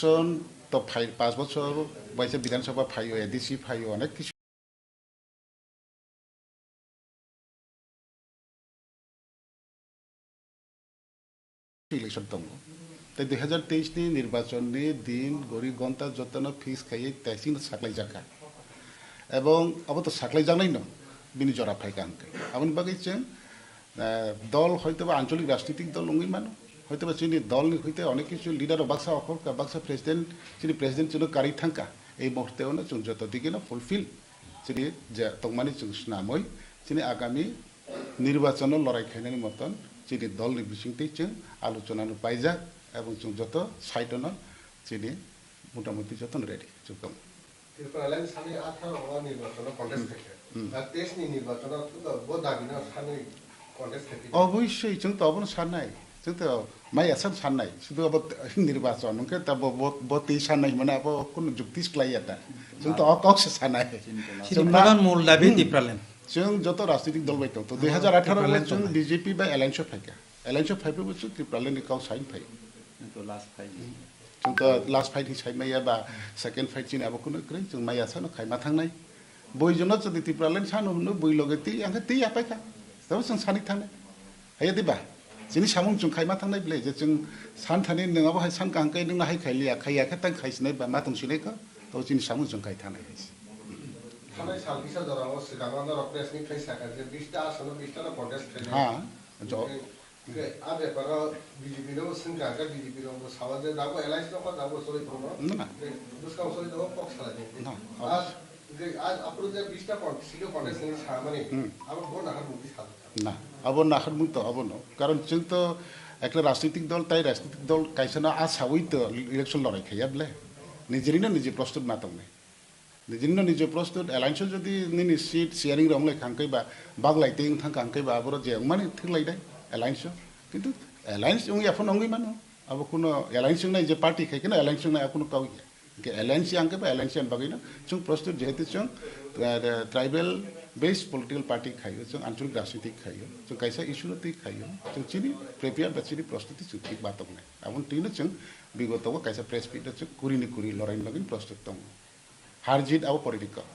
Election তো 5 বছর বয়সে বিধানসভা ফাইও এডিসি ফাইও অনেক কিছু ইলেকশন दङ दा 2023 नि निर्वाचननि दिन गरि घन्टा जतन फिक्स खायै तैसिं साख्लाय जाखा এবং अब तो साख्लाय जानाय न बिनि जरा फायका आंके आबनि बागै जों दल হয়তোবা আঞ্চলিক রাজনৈতিক দল নङै मानो হয়তোবা जोंनि दलनि হইতে অনেক কিছু লিডার বাক্সা অফরকা বাক্সা প্রেসিডেন্ট जोंनि प्रेसिडेंट जों कारि थांका এই মুহূর্তেওनो जों যত দিকেनो ফুলফিल जोंनि যে তংমানি जों स्नामै जोंनि आगामी নির্বাচন লড়াই খাইनायनि मतन जोंनि दलनि बिथिंथि जों आलोचना पाइजा এবং जों যত साइडनो जोंनि मोटामोटी जतन रेडि जों दं त्रिपुरालाय सानै 18 निर्वाचन कन्टेस्ट खायो दा तेसनि निर्वाचन बो दाबिनो सानै कन्टेस्ट खायो अवश्य जों त अबन साननाय जों त माइ आसान साननाय सुदु अब निर्वाचन नंके त ब ति साननाय माने अब कुन जुक्तिस क्लाइयाता जों त अकक्ष साननाय जों प्रधान मूल दाबि त्रिपुरालाय जों जत राजनीतिक दल बायतो तो 2018 में जों बीजेपी बा एलायंस फाइका एलायंस फाइबो जों त्रिपुरालाय नि काउ साइन फाइ तो लास्ट फाइट जों त लास्ट फाइट हिसाब माया बा सेकेंड फाइट चिन अब कुन क्रै जों माइ आसान खाइमा थांनाय बय जनो जदि त्रिपुरालाय सानो हुनु बय लगे ति आंखा ति आपाइका तब जों सानि थांनाय हाय दिबा जोंनि सामुं जों खाइमा थांनाय ब्ले जे जों सान थानि नङाबा हाय सान कांकाय नोंना हाय खाइलिया खाइयाखै तां खाइसनाय बा मा दंसिनायखौ तो जोंनि सामुं जों खाइ थानाय सानै सालकिसा जराव सिगाङावनो रप्रेसनि फैसाखा जे 20 टा आसन 20 टा कन्टेस्ट खायो हां जो आबे पर बीजेपी नो संघाका बीजेपी नो सावाजे दाबो एलायंस नो दाबो सोलै प्रनो ना दुस्का सोलै दो पक्ष लादे ना आज अप्रो जे 20 टा सिलो कन्टेस्ट नि सामाने अब बन हार मुक्ति साल ना अब नाखर मुक्त अब न कारण जों तो एकला राजनीतिक दल ताई राजनीतिक दल काइसना आ सावै तो इलेक्शन लड़ाई खायाब्ले निजेरिनो निजे प्रस्तुत ना तंने निजेरिनो निजे प्रस्तुत एलायंस जदि निनि सीट शेयरिंग रंगलाय खांकै बा बागलायते थां खांकै बा आबरो जे माने थिगलायदे एलायंस किन्तु एलायंस जों याफन अंगै मानो अब कुनो एलायंस नै जे पार्टी खायकेना एलायंस नै कुनो काउ के एलायंस आंके बा एलायंस बागैनो जों प्रस्तुत जेहेतु जों ट्राइबल बेस्ड पॉलिटिकल पार्टी खायो जों आंचलिक राजनीतिक खायो जों कैसा इशू नति खायो जों चिनि प्रिपेयर बचिनि प्रस्तुति जों ठीक बात नै आबन तिनो जों बिगतव कैसा प्रेस पिट जों कुरिनि कुरि लराइन लगin प्रस्तुत दं हार जीत आव पॉलिटिकल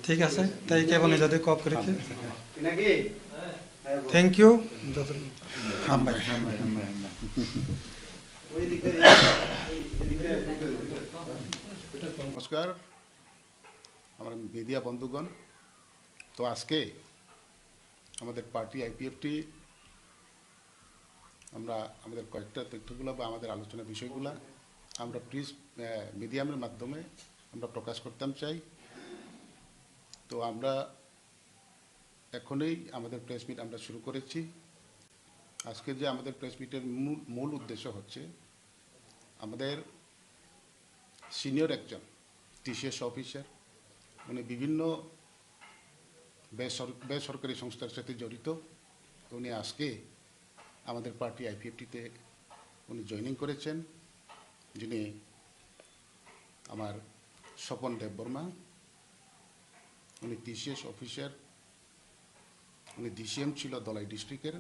ঠিক আছে তাই কেবল যদি কপ করিতে থ্যাংক ইউ হাম্বাই नमस्कार हमारे मीडिया बंधुगण तो आज के हमारे पार्टी आईपीएफटी আমরা আমাদের কয়েকটা তথ্যগুলো বা আমাদের আলোচনা বিষয়গুলো আমরা প্রিন্ট মিডিয়ামের মাধ্যমে আমরা প্রকাশ করতাম চাই তো আমরা এখনই আমাদের প্রেস মিট আমরা শুরু করেছি আজকে যে আমাদের প্রেস মিটের মূল উদ্দেশ্য হচ্ছে আমাদের সিনিয়র একজন টিসিএস অফিসার উনি বিভিন্ন বেসরকারি সংস্থার সাথে জড়িত উনি আজকে আমাদের পার্টি আইপিএফটিতে উনি জয়েনিং করেছেন যিনি আমার স্বপন দেববর্মা উনি টিসিএস অফিসার উনি ডিসিএম ছিল দলাই ডিস্ট্রিক্টের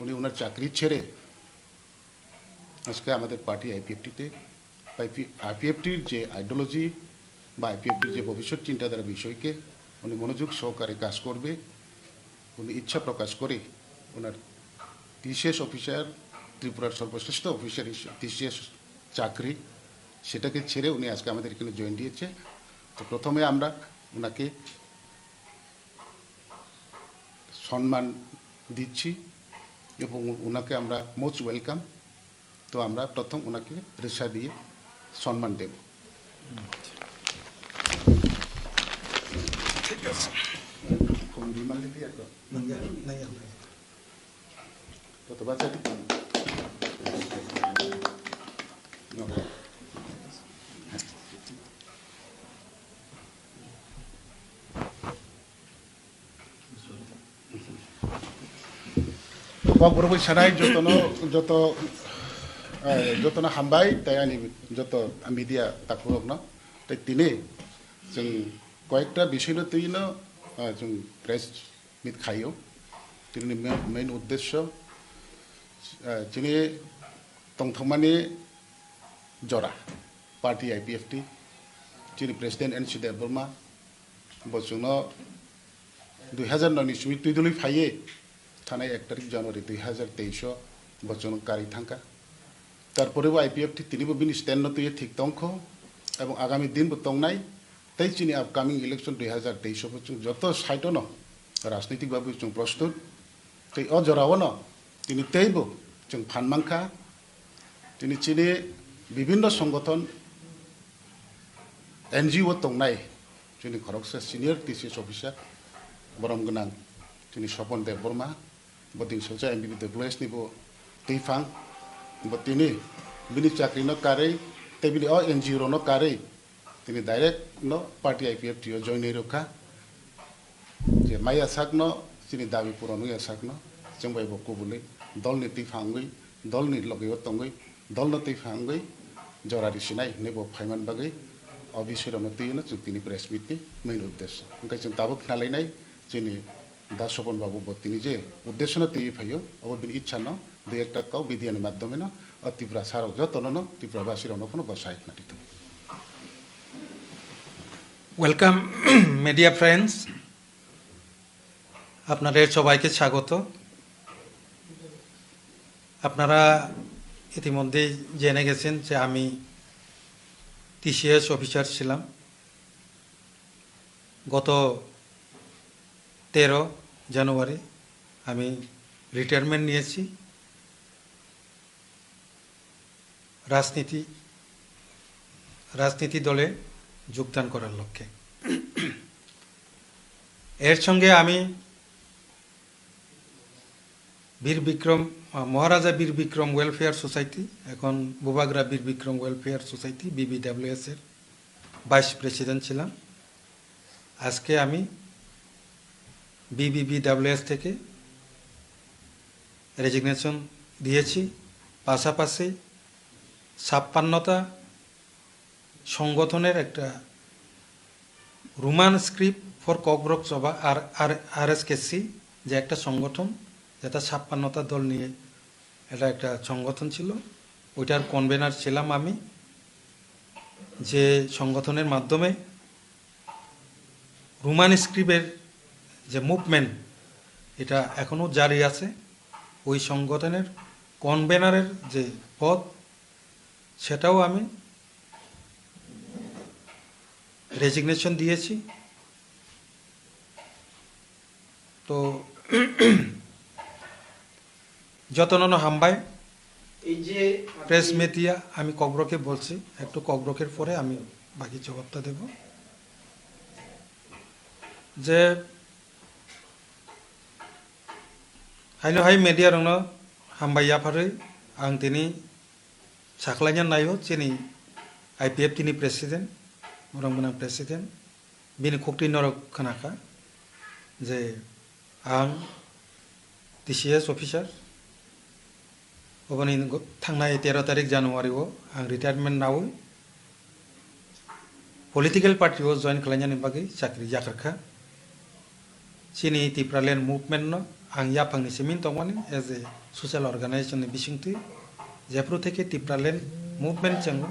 উনি ওনার চাকরি ছেড়ে আজকে আমাদের পার্টি আইপিএফটিতে আইপিএফটির যে আইডিওলজি বা আইপিএফটির যে ভবিষ্যৎ চিন্তাধারা বিষয়কে উনি মনোযোগ সহকারে কাজ করবে উনি ইচ্ছা প্রকাশ করে ওনার টিসিএস অফিসার ত্রিপুরার সর্বশ্রেষ্ঠ অফিসার টিসিএস চাকরি সেটাকে ছেড়ে উনি আজকে আমাদের এখানে জয়েন দিয়েছে তো প্রথমে আমরা ওনাকে সম্মান দিচ্ছি এবং ওনাকে আমরা মোস্ট ওয়েলকাম তো আমরা প্রথম ওনাকে রেশা দিয়ে সম্মান দেব ঠিক আছে কত বাচ্চা ঠিক बरबो सानाय जतनो हामबाय तायानि जत मीडिया ताकुरकनो ताइ तिने जों कयेकटा विषयनो तैनो जों प्रेस मिट खायो तिनि मेन उद्देश्य जिनि tongthangmani jora party IPFT chini president NC Dev Burma bosungno 2009 ni sumi tuiduli phaye thanai 1 তারিখ জানুয়ারি 2023 বচন কারি থাকা তারপরেও IPFT তিনিবো বিনি স্ট্যান্ড তুই ঠিক তংখ এবং আগামী দিন বতংনাই তাই চিনি আপকামিং ইলেকশন 2023 বচন যত সাইটন রাজনৈতিক ভাবে जों প্রস্তুত তাই অজরাওন তিনি তেইবো जों ফানমাংখা তিনি চিনি বিভিন্ন সংগঠন NGO তংনাই চিনি খরকসা সিনিয়র TCS অফিসার বরম গনাং চিনি স্বপন দেব বর্মা বদিন সজা MBB WS নিবো Tifang, but ini bini cakri no kare, tapi bini NGO no kare, ini direct no party IPFT join eroka. Je maya sak no, sini dawi puron ya sak no, jengbai boku bule, dol ni Tifangui, dol ni logi otongui, dol no Tifangui, jora di sinai nebo payman bagai, obviously no tiyo no cutini press meeting main uddesho. Mungkin jeng tabuk nalai nai, sini দাসপন বাবু বত্তিনি যে উদ্দেশ্য না তুই ভাইও অবদিন ইচ্ছা ন দুই একটা cow বিধিয়ানের মাধ্যমে না ত্রিপুরা সারক যতন ন ত্রিপুরাবাসীর অনখন বসায় নাটিত ওয়েলকাম মিডিয়া ফ্রেন্ডস, আপনাদের সবাইকে স্বাগত। আপনারা ইতিমধ্যেই জেনে গেছেন যে আমি TCS অফিসার ছিলাম। গত 13 জানুয়ারি আমি রিটায়ারমেন্ট নিয়েছি। রাজনীতি দলে যোগদান করার লক্ষ্যে। এর সঙ্গে আমি মহারাজা বীর বিক্রম ওয়েলফেয়ার সোসাইটি, এখন বুবাগরা বীর বিক্রম ওয়েলফেয়ার সোসাইটি BBWS এর ভাইস প্রেসিডেন্ট ছিলাম। আজকে আমি BBWS থেকে রেজিগনেশন দিয়েছি। পাশাপাশি 56টা সংগঠনের একটা রোমান স্ক্রিপ্ট ফর ককব্রক সভা RSKC যে একটা সংগঠন, যেটা 56টা দল নিয়ে এটা একটা সংগঠন ছিল, ওইটার কনভেনার ছিলাম আমি। যে সংগঠনের মাধ্যমে রোমান স্ক্রিপ্টের যে মুভমেন্ট এটা এখনো জারি আছে। ওই সংগঠনের কনভেনারের যে পদ সেটাও আমি রেজিগনেশন দিয়েছি। তো যতন হামবাই এই যে প্রেস মিডিয়া, আমি ককব্রকে বলছি, একটু ককব্রকের পরে আমি বাকি জবাবটা দেব। যে haino hai media rongno hambaya phare ang tini saklainya nayo chini IPF tini president morong benang president bini khokti norok khanaka je ang TCS officer obani thangnai 13 tarik January o ang retirement nawo political party o join khlainya ni bagi chakri jakarkha chini Tipraland movement no ang yapangni simin tongmani as a social organization ni bisingti Jepro থেকে Tipraland movement chango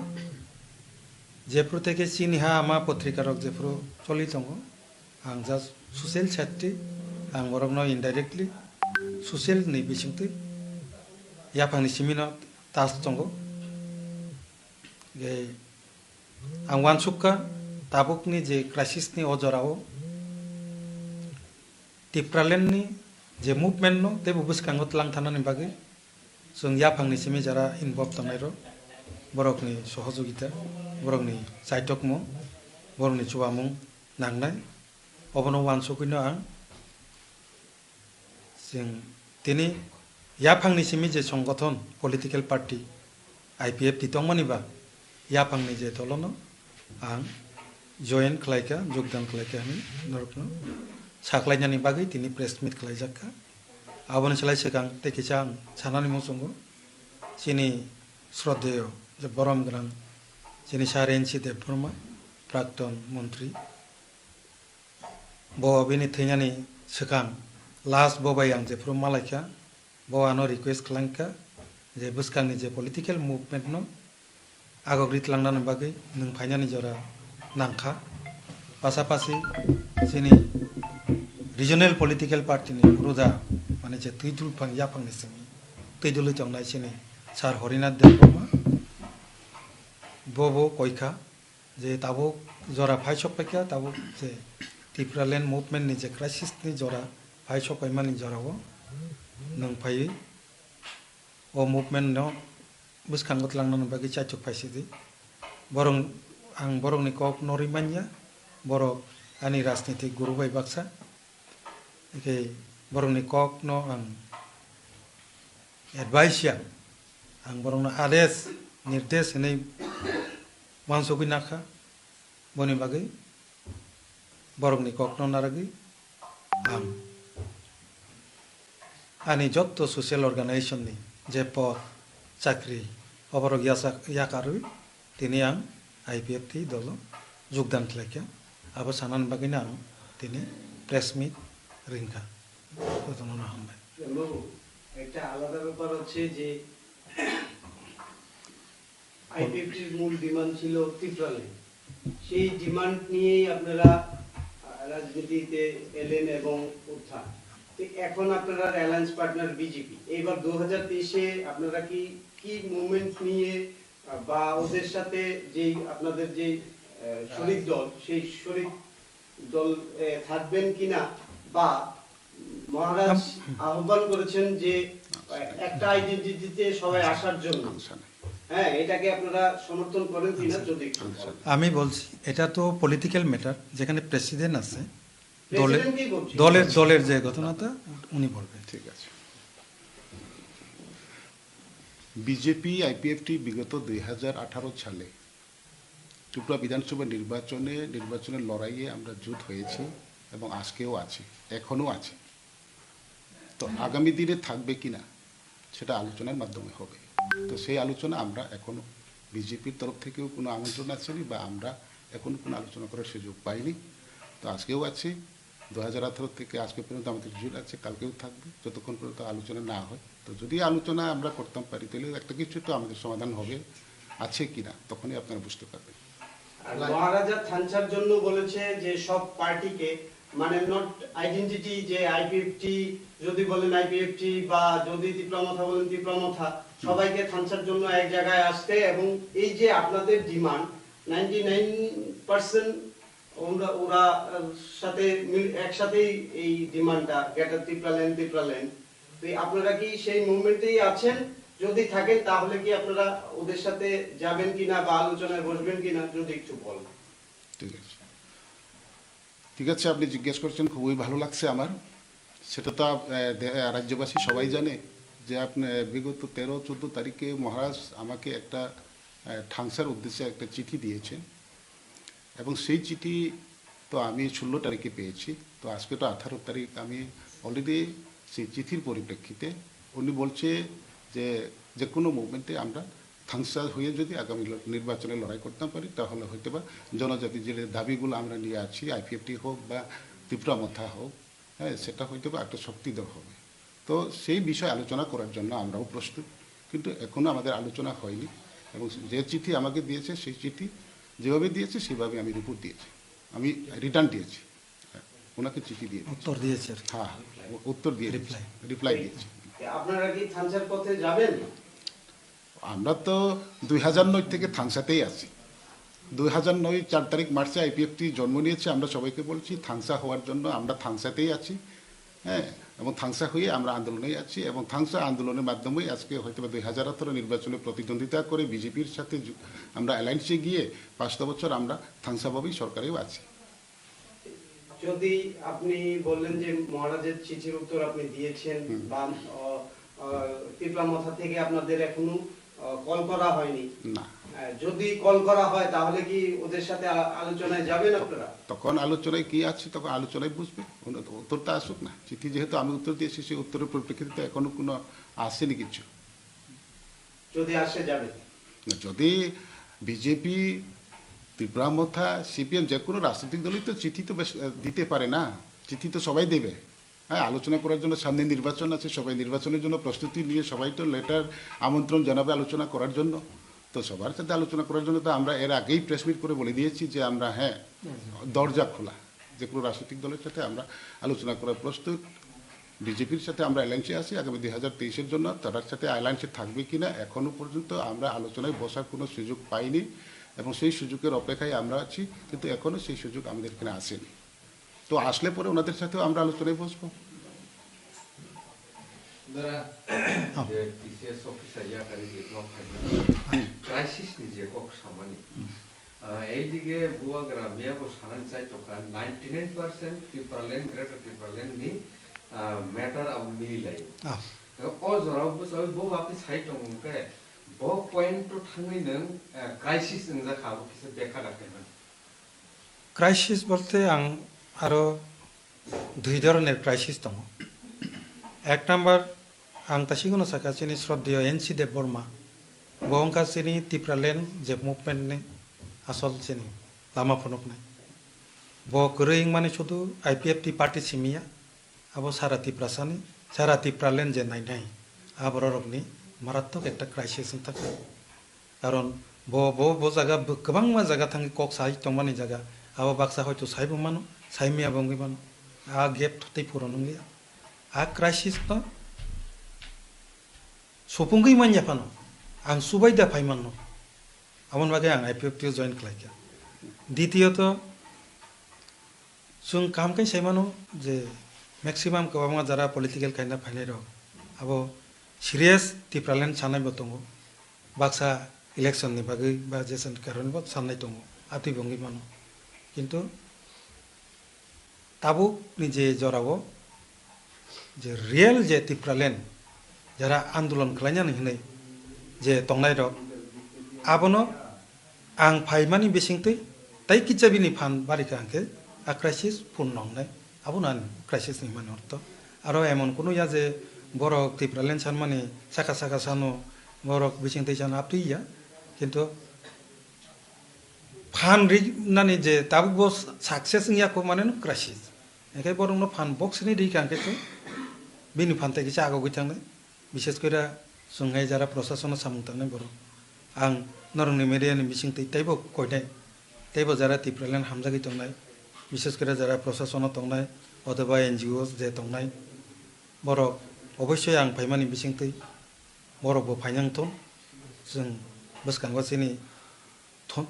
Jepro থেকে chini ha ama potrikarok Jepro choli tongo ang just social chatti ang borogno indirectly social ni bisingti yapangni simino tas tongo ge ang wansukka tabukni je crisis ni ojorao Tipraland ni যে movement no তে বুবুস কাঙ্গত lung থানানি বাগে जों याफांनि सिमी যারা involve থানাইরো বরকনি সহযোগিতা বরকনি সাইটকমো বরকনি চুয়ামুং নাংনাই অবনো ওয়ানসকুইনো आं जों তিনি याफांनि सिमी যে সংগঠন পলিটিক্যাল পার্টি IPF তিতংমানিবা याफांनि যে দলনো आं জয়েন খালাইকা যোগদান খালাইকা আমি নরকনো साख्लायनायनि बागै दिनै प्रेस मिट खालायजाखा आबोनि सोलाय सिगां तेखिसा आं सानानि मुंसंगो जोंनि श्रद्धेय जे बरम गोनां जोंनि सार NC Dev Burma प्राक्तन मन्त्री बिनि थैनायनि सिगां लास्ट बबाय आं जेफ्रो मालायखा बवानो रिक्वेस्ट खालामखा जे बसकांनि जे पलिटिकेल मुभमेन्ट नो आगग्रित लांनानै बागै नों फाइनानि जरा नांखा पासापासि जोंनि रिजनेल पलिटिकेल पार्टीनि रुदा माने जे तैदुल फां याफांनि सिङि तैदुल चावनाय सिनि सार हरिनाथ देवबर्मा बबो कयखा जे ताबो जरा फाइ सपाइखा ताबो जे त्रिपुरालेण्ड मुभमेन्टनि जे क्राइसिसनि जरा फाइ सपाइमानि जरावो नों फाइ ओ मुभमेन्ट नो बसखांगत लांनानै बागै चाचुक फाइसिदि बरं आं बरंनि कक नरिमान्या बरं आंनि राजनीतिक गुरु बाय बाक्सा इखे बरंनि कक न आं एडभाइसिया आं बरंनो आदेश निर्देश होनाय मानसोगै नाखा बनि बागै बरंनि कक न नारगै आं आंनि जत्त ससियेल अर्गानाइजेशननि जे पद चाकरि अबरक याकारू दिनै आं IPFT दल যোগদান खालायखा आबो सानान बागैनो आं दिनै प्रेस मिट रिंखा প্রথমে হামবাই একটা আলাদা ব্যাপার হচ্ছে যে আইপিএফটির মূল ডিমান্ড ছিল ত্রিপুরাল্যান্ড সেই ডিমান্ড নিয়েই আপনারা রাজনীতিতে এলেন এবং উত্থান এখন আপনারা অ্যালায়েন্স পার্টনার বিজেপি এইবার 2023-এ আপনারা কি মুভমেন্ট নিয়ে বা ওদের সাথে যে আপনাদের যে শরিক দল সেই শরিক দল থাকবেন কিনা বা মহারাজ আহ্বান করেছেন যে একটা আইডেন্টিটিতে সবাই আসার জন্য হ্যাঁ এটাকে আপনারা সমর্থন করেন কিনা যদি আমি বলছি এটা তো পলিটিক্যাল ম্যাটার যেখানে প্রেসিডেন্ট আছে প্রেসিডেন্ট দলের যে ঘটনাটা উনি বলবেন ঠিক আছে বিজেপি IPFT বিগত 2018 সালে ত্রিপুরা বিধানসভা নির্বাচনের লড়াইয়ে আমরা জুট হয়েছি এবং আজকেও আছি এখনো আছে তো আগামী দিনে থাকবে কিনা সেটা আলোচনার মাধ্যমে হবে তো সেই আলোচনা আমরা এখনো বিজেপির তরফ থেকেও কোনো আমন্ত্রণ আসেনি বা আমরা এখনো কোনো আলোচনা করার সুযোগ পাইনি তো আজকেও আছে 2018 থেকে আজকে পর্যন্ত আমাদের জুট আছে কালকেও থাকবে যতক্ষণ পর্যন্ত আলোচনা না হয় তো যদি আলোচনা আমরা করতাম পারি তাহলে একটা কিছু তো আমাদের সমাধান হবে আছে কিনা তখনই আপনারা বুঝতে পারবেন মহারাজা থানচার জন্য বলেছে যে সব পার্টিকে মানে নট আইডেন্টিটি যে আইপিএফটি যদি বলেন আইপিএফটি বা যদি ত্রিপুরামথা বলেন ত্রিপুরামথা সবাইকে থানচার জন্য এক জায়গায় আসতে এবং এই যে আপনাদের ডিমান্ড 99% ওরা সাথে একসাথেই এই ডিমান্ডটা গ্রেটার ত্রিপুরাল্যান্ড তো আপনারা কি সেই মুভমেন্টেই আছেন যদি থাকেন তাহলে কি আপনারা ওদের সাথে যাবেন কিনা বা আলোচনায় বসবেন কিনা যদি একটু বলেন ঠিক আছে আপনি জিজ্ঞেস করছেন খুবই ভালো লাগছে আমার সেটা তো রাজ্যবাসী সবাই জানে যে আপনি বিগত 13-14 তারিখে মহারাজ আমাকে একটা ঠাংসার উদ্দেশ্যে একটা চিঠি দিয়েছেন এবং সেই চিঠি তো আমি 16 তারিখে পেয়েছি তো আজকে তো 18 তারিখ আমি অলরেডি সেই চিঠির পরিপ্রেক্ষিতে উনি বলছে যে কোনো মুভমেন্টে আমরা থাংসা হয়ে যদি আগামী নির্বাচনে লড়াই করতে পারি তাহলে হয়তো বা জনজাতি যে দাবিগুলো আমরা নিয়ে আছি IPFT হোক বা ত্রিপুরামথা হোক হ্যাঁ সেটা হয়তো বা একটা শক্তিধর হবে তো সেই বিষয়ে আলোচনা করার জন্য আমরাও প্রস্তুত কিন্তু এখনও আমাদের আলোচনা হয়নি এবং যে চিঠি আমাকে দিয়েছে সেই চিঠি যেভাবে দিয়েছে সেভাবে আমি রিপোর্ট দিয়েছি আমি রিটার্ন দিয়েছি ওনাকে চিঠি দিয়ে উত্তর দিয়েছে হ্যাঁ উত্তর দিয়ে রিপ্লাই দিয়েছি আপনারা কি থানচার পথে যাবেন আমরা তো 2009 থেকে থাংসাতেই আছি 2009 4 তারিখ মার্চে IPFT জন্ম নিয়েছে আমরা সবাইকে বলছি থাংসা হওয়ার জন্য আমরা থাংসাতেই আছি হ্যাঁ এবং থাংসা হয়ে আমরা আন্দোলনেই আছি এবং থাংসা আন্দোলনের মাধ্যমেই আজকে হয়তো 2018 নির্বাচনে প্রতিদ্বন্দ্বিতা করে বিজেপির সাথে আমরা অ্যালায়েন্সে গিয়ে 5 বছর আমরা থাংসাভাবেই সরকারেও আছি যদি আপনি বললেন যে মহারাজের চিঠির উত্তর আপনি দিয়েছেন বা ত্রিপুরামথা থেকে আপনাদের এখনো কল করা হয়নি না যদি কল করা হয় তাহলে কি ওদের সাথে আলোচনায় যাবেন আপনারা তখন আলোচনায় কি আছে তখন আলোচনায় বুঝবে উত্তরটা আসুক না চিঠি যেহেতু আমি উত্তর দিয়েছি সেই উত্তরের পরিপ্রেক্ষিতে এখনো কোনো আসেনি কিছু যদি আসে যাবে যদি বিজেপি ত্রিপুরামথা CPM যে কোনো রাজনৈতিক দলই তো চিঠি তো দিতে পারে না চিঠি তো সবাই দেবে হ্যাঁ আলোচনা করার জন্য সামনে নির্বাচন আছে, সবাই নির্বাচনের জন্য প্রস্তুতি নিয়ে সবাই তো লেটার আমন্ত্রণ জানাবে আলোচনা করার জন্য। তো সবার সাথে আলোচনা করার জন্য তো আমরা এর আগেই প্রেস মিট করে বলে দিয়েছি যে আমরা হ্যাঁ দরজা খোলা, যে কোনো রাজনৈতিক দলের সাথে আমরা আলোচনা করার প্রস্তুত। বিজেপির সাথে আমরা অ্যালায়েন্সে আছি আগামী 2023-এর জন্য। তার সাথে অ্যালায়েন্সে থাকবে কিনা এখনও পর্যন্ত আমরা আলোচনায় বসার কোনো সুযোগ পাইনি এবং সেই সুযোগের অপেক্ষায় আমরা আছি, কিন্তু এখনও সেই সুযোগ আমাদের এখানে আসেনি। তো আসলে পরে ওনাদের সাথেও আমরা আলোচনায় বসবো। এইদিকে বুয়াগ্রা মিয়াবো সানান চাই তোকা 99% ত্রিপুরাল্যান্ড গ্রেটার ত্রিপুরাল্যান্ডনি ম্যাটার আব মিলাই ও জরাব বসাই বো আপনি সাইট দंगকে বো পয়েন্ট তো থাङै नों ক্রাইসিস नों खाबो किसे बेखा राखेन ক্রাইসিস বলতে আরো দুই ধরনের ক্রাইসিস দङ। এক নাম্বার आं तासिगुनो साखासिनि श्रद्धेय एनसी देव बर्मा बहंकासिनि टिप्रालेण्ड जे मुभमेन्टनि आसल सिनि लामा फनकनाय ब गरैं माने शुधु आईपीएफटी पार्टी सिमिया आबो सारा टिप्रासानि सारा टिप्रालेण्ड जे नायनाय आबररकनि मारात्मक एकटा क्राइसिस थाखाय कारण ब जागा गोबां मा जागा थाङि कक साइ तंमानि जागा आबो बाक्सा हयतो साइबो मानो साइमिया बंगै मानो आ गेप थै पुरनंगिया आ क्राइसिस न सफुंगै मानजाफानो आं सुबायदा फाइमानो आमन बागै आं आईपीएफटी जइन खालायखा। द्वितीयत जों कामकै साइमानो जे मैक्सिमाम गोबां जारा पलिटिकल खायना फाइनाय रह अब सीरियस टिप्रालेण्ड साननाय दङ बाक्सा इलेक्शननि बागै बा जेसन कारनबो साननाय दङ आति बंगै मानो किन्तु ताबुकनि जे जराव जे रियल जे टिप्रालेण्ड जरा आंदोलन खालायनानै होनाय जे तंनाय रक आबनो आं फाइमानि बेसिंतै ताई किचाबिनि फान बारिका आंके आ क्राइसिस फुन नंनाय आबो ना क्राइसिस नि माने अर्थ आरो एमन कोनो या जे बरक टिप्रालेण्ड सान माने साका साका सानो बरक बेसिंतै सान आपटिया किन्तु फान रि नानि जे ताबुक बस सक्सेस याको माने क्राइसिस एखाय बरंनो फान बक्स नि दैका आंके बिनि फानथाय किसा आगो गैथांनाय विशेष कर जोंहाय जरा प्रशासन सामुंथांनाय बर आं नरंनि मेडियानि बिसिंतै ताइबो कयनाय ताइबो जरा टिप्रालेण्ड हामजागै तंनाय विशेष कर जरा प्रशासन तंनाय अथवा एनजिओ जे तंनाय बर अवश्य आं फाइमानि बिसिंतै बरबो फाइनांथन जों बसकांगासिनि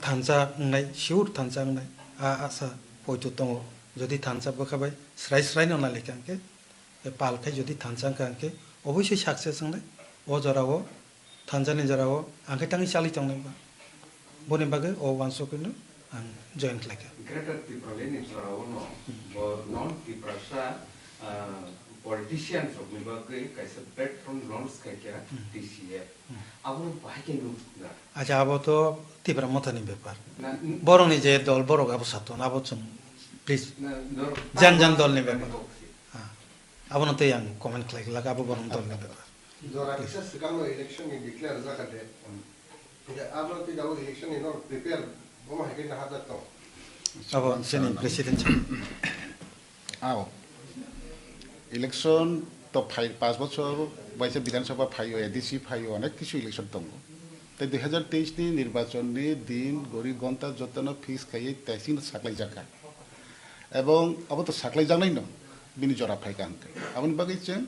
थानसांनाय सिउर थानसांनाय आ आसा हयतो दङ जुदि थानसा बखाबाय स्राय स्राय नना लेखांके पालखाय जुदि थानसांखांके अवश्य सक्सेस होंगे ओ जराव थानजानि जराव आंखे ताङै चालि तंनाय बने बागै ओ वानसोखौनो आं जइन खालायखा। ग्रेटर त्रिपुरालेण्डनि जराव न नन त्रिपुरासा पलिटिशियन्स नि बागै कायसे प्लेटफर्म लॉन्च खायखा टीसीए आबो बाहायके नुना अच्छा अब तो त्रिपुरा मथानि बेपार बरंनि जे दल बरक आबो सातन आबो जों प्लिज जान दलनि बेपार अब न तै आं कमेन्ट खालायला आबो बरं दलनि बेपार जरा किसा सिगांनो इलेक्शन नि डिक्लेयर जाखादे आबो तै दाव इलेक्शन नि प्रिपेयर बमा हेके ना हादा त अब सेनि प्रेसिडेन्ट आओ इलेक्शन तो 5 বছর বাইসে বিধানসভা ফাইও এডিসি ফাইও অনেক কিছু ইলেকশন দङ তাই 2023 नि নির্বাচনनि दिन गरि घन्टा जतन फिक्स खायै ताइसिन साख्लाय जाखा এবং अब तो साख्लाय जानाय न बिनि जरा फाइका आंके आबनि बागै जों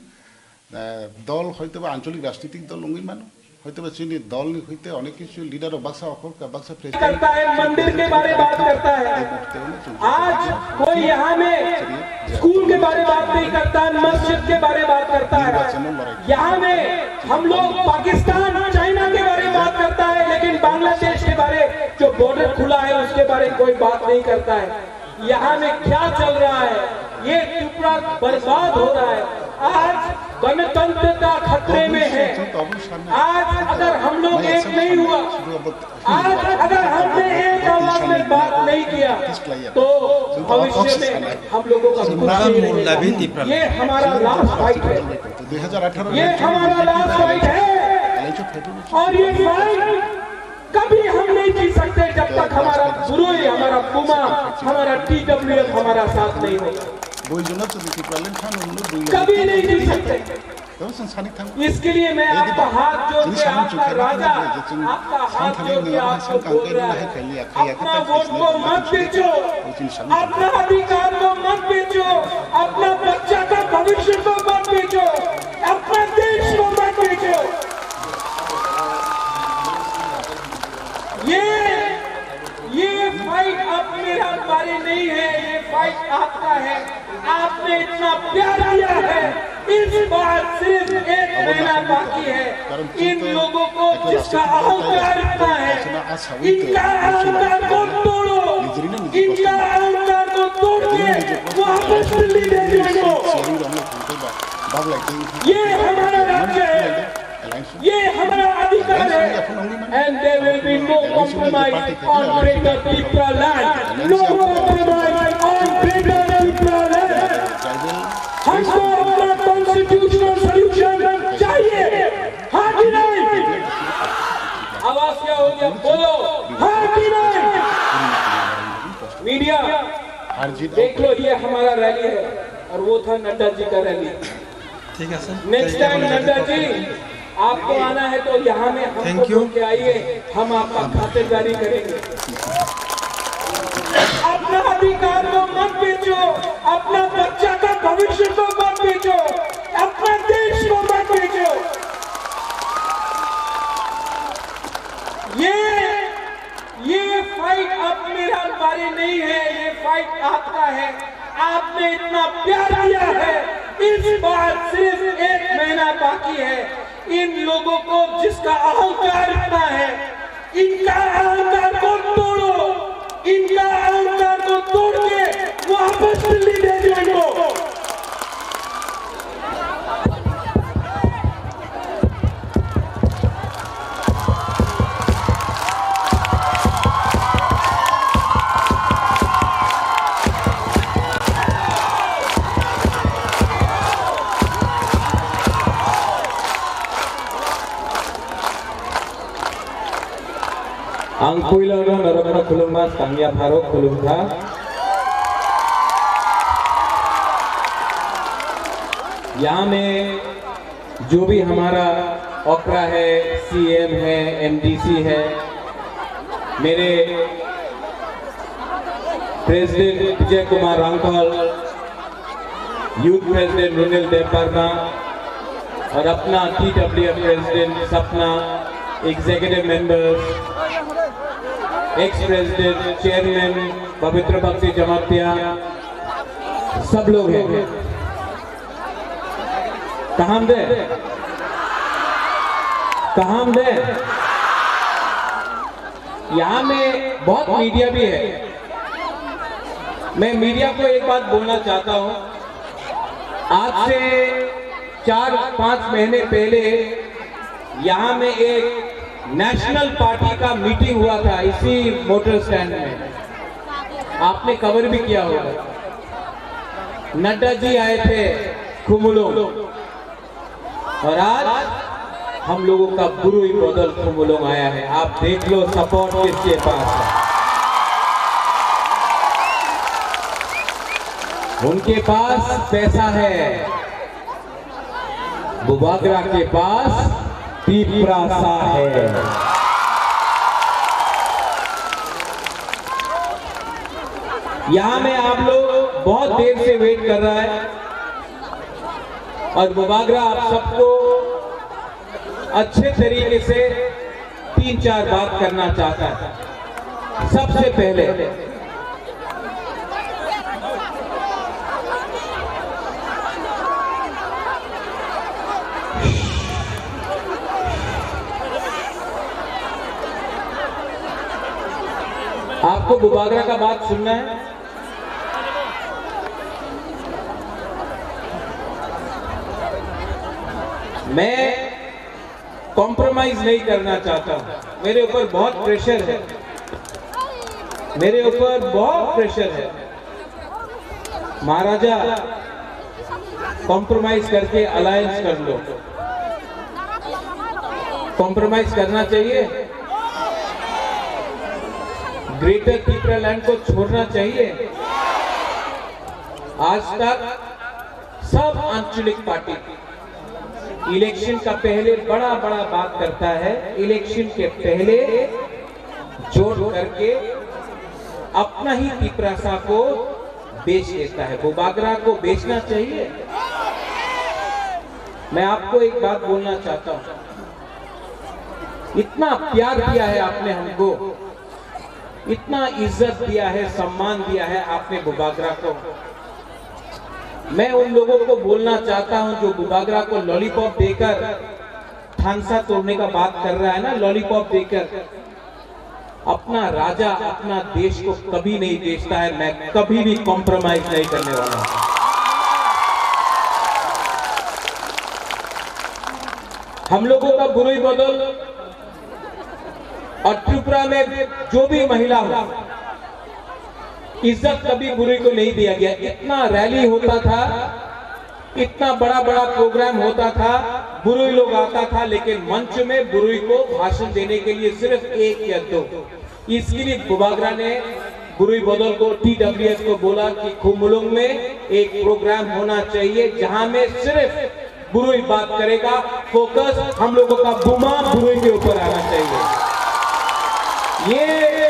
दल हयतो आंचलिक राजनीतिक दल नङै मानो हयतो जोंनि दलनि हयते अनेक किछु लिडार बाक्सा अखर का बाक्सा करता है मंदिर के बारे बात करता है आज कोई यहाँ में स्कूल के बारे बात नहीं करता मस्जिद के बारे बात करता है यहाँ में हम लोग पाकिस्तान चाइना के बारे बात करता है लेकिन बांग्लादेश के बारे जो बॉर्डर खुला है उसके बारे कोई बात नहीं करता है यहाँ में क्या चल रहा है ये त्रिपुरा बर्बाद हो रहा है आज गणतंत्रता खतरे में है आज अगर हम लोग एक नहीं हुआ आज अगर हमने एक आवाज में बात नहीं किया तो भविष्य में हम लोगों का कुछ नहीं रहेगा ये हमारा लास्ट फाइट है 2018 ये हमारा लास्ट फाइट है और ये फाइट कभी हम नहीं जी सकते जब तक हमारा गुरुई हमारा पुमा हमारा TWF हमारा साथ नहीं होगा बयजोंनो जुदि टिप्रालेण्ड थानो मोनो कभी नहीं जी सकते। तो जों सानै थां इसके लिए मैं आपका हाथ जोड़ के, आपका राजा, आपका हाथ जोड़ के आपको बोल रहा है, अपना वोट को मत बेचो, अपना अधिकार को मत बेचो, अपना बच्चा का भविष्य को मत बेचो, अपना देश को मत बेचो। ये फाइट अब मेरा बारी नहीं है, ये फाइट आपका है। आपने इतना प्यार दिया है, इस बार सिर्फ 1 महीना बाकी है। इन लोगों को जिसका अहंकार इतना है, इनका अहंकार को तोड़ो, इनका अहंकार को तोड़ के वापस दिल्ली ले जाओ। ये हमारा राज्य है, ये हमारा अधिकार है, and there will be no compromise on Greater Tripura land. No compromise on Greater Tripura land. हमको अपना कॉन्स्टिट्यूशनल सॉल्यूशन चाहिए, हाँ कि नहीं? आवाज क्या हो गया, बोलो हाँ कि नहीं? मीडिया देख लो, ये हमारा रैली है और वो था नड्डा जी का रैली। ठीक है sir, next time Nadda ji आपको आना है तो यहाँ में हमको बोल के आइए, हम आपका खातिरदारी करेंगे। अपना अधिकार को मत बेचो, अपना बच्चा का भविष्य को मत बेचो, अपना देश को मत बेचो। ये फाइट अब मेरा बारी नहीं है, ये फाइट आपका है। आपने इतना प्यार दिया है, इस बार सिर्फ 1 महीना बाकी है। इन लोगों को जिसका अहंकार इतना है, इनका अहंकार को तोड़ो, इनका अहंकार को तोड़ के वापस दिल्ली ले जाओ। Angkuilauna narapna khulumma tangya pharo khulumtha यहाँ में जो भी हमारा ओकरा है, सीएम है, एमडीसी है, मेरे president Vijay Kumar रांकल, youth president रुनिल Debbarma और अपना TWF प्रेसिडेंट सपना, executive members, ex president, chairman पवित्र भक्ति जमातिया, सब लोग हैं। कहाँ दे यहाँ में बहुत मीडिया भी है। मैं मीडिया को एक बात बोलना चाहता हूँ। आज से 4-5 महीने पहले यहाँ में एक नेशनल पार्टी का मीटिंग हुआ था इसी मोटर स्टैंड में, आपने कवर भी किया होगा। नड्डा जी आए थे खुमुलों, और आज हम लोगों का गुरु ही बदल खुमुलों आया है। आप देख लो सपोर्ट किसके पास है। उनके पास पैसा है, बुबागरा के पास सा है। यहाँ में आप लोग बहुत देर से वेट कर रहा है और बुबागरा आप सबको अच्छे तरीके से 3-4 बात करना चाहता है। सबसे पहले आपको बुबागरा का बात सुनना है। मैं कॉम्प्रोमाइज नहीं करना चाहता हूं। मेरे ऊपर बहुत प्रेशर है, मेरे ऊपर बहुत प्रेशर है। महाराजा कॉम्प्रोमाइज करके अलायंस कर लो। कॉम्प्रोमाइज करना चाहिए, ग्रेटर त्रिपुरा लैंड को छोड़ना चाहिए। आज तक सब आंचलिक पार्टी इलेक्शन का पहले बड़ा बात करता है, इलेक्शन के पहले जोड़ करके अपना ही तिपरासा को बेच देता है। बुबागरा को बेचना चाहिए। मैं आपको एक बात बोलना चाहता हूं, इतना प्यार दिया है आपने हमको, इतना इज्जत दिया है, सम्मान दिया है आपने बुबागरा को। मैं उन लोगों को बोलना चाहता हूं जो बुबागरा को लॉलीपॉप देकर थानसा तोड़ने का बात कर रहा है ना, लॉलीपॉप देकर। अपना राजा अपना देश को कभी नहीं बेचता है। मैं कभी भी कॉम्प्रोमाइज नहीं करने वाला हूं। हम लोगों का बुरुई बदल और त्रिपुरा में जो भी महिला हो, इज्जत कभी बुरुई को नहीं दिया गया। इतना रैली होता था, इतना बड़ा प्रोग्राम होता था, बुरुई लोग आता था, लेकिन मंच में बुरुई को भाषण देने के लिए सिर्फ एक या दो। इसके लिए बुबागरा ने बुरुई बदल को, TWS को बोला कि खुमुलुंग में एक प्रोग्राम होना चाहिए जहां में सिर्फ बुरुई बात करेगा। फोकस हम लोगों का बुमा बुरुई के ऊपर आना चाहिए। ये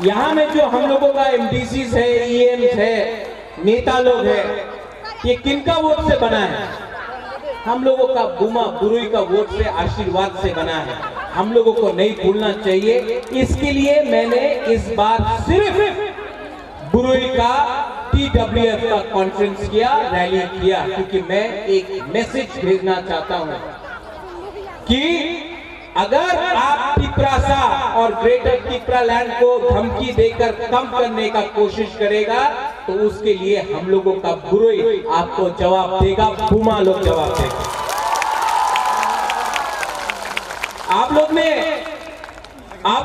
यहाँ में जो हम लोगों का MDCs है, EMs है, नेता लोग है, ये किनका वोट से बना है? हम लोगों का बुमा बुरुई का वोट से, आशीर्वाद से बना है। हम लोगों को नहीं भूलना चाहिए। इसके लिए मैंने इस बार सिर्फ बुरुई का TWS का कॉन्फ्रेंस किया, रैली किया, क्योंकि मैं एक मैसेज भेजना चाहता हूं कि अगर आप तिपरासा और ग्रेटर तिपरा लैंड को धमकी देकर कम करने का कोशिश करेगा तो उसके लिए हम लोगों का बुरुई आपको जवाब देगा, बुमा लोग जवाब देगा। आप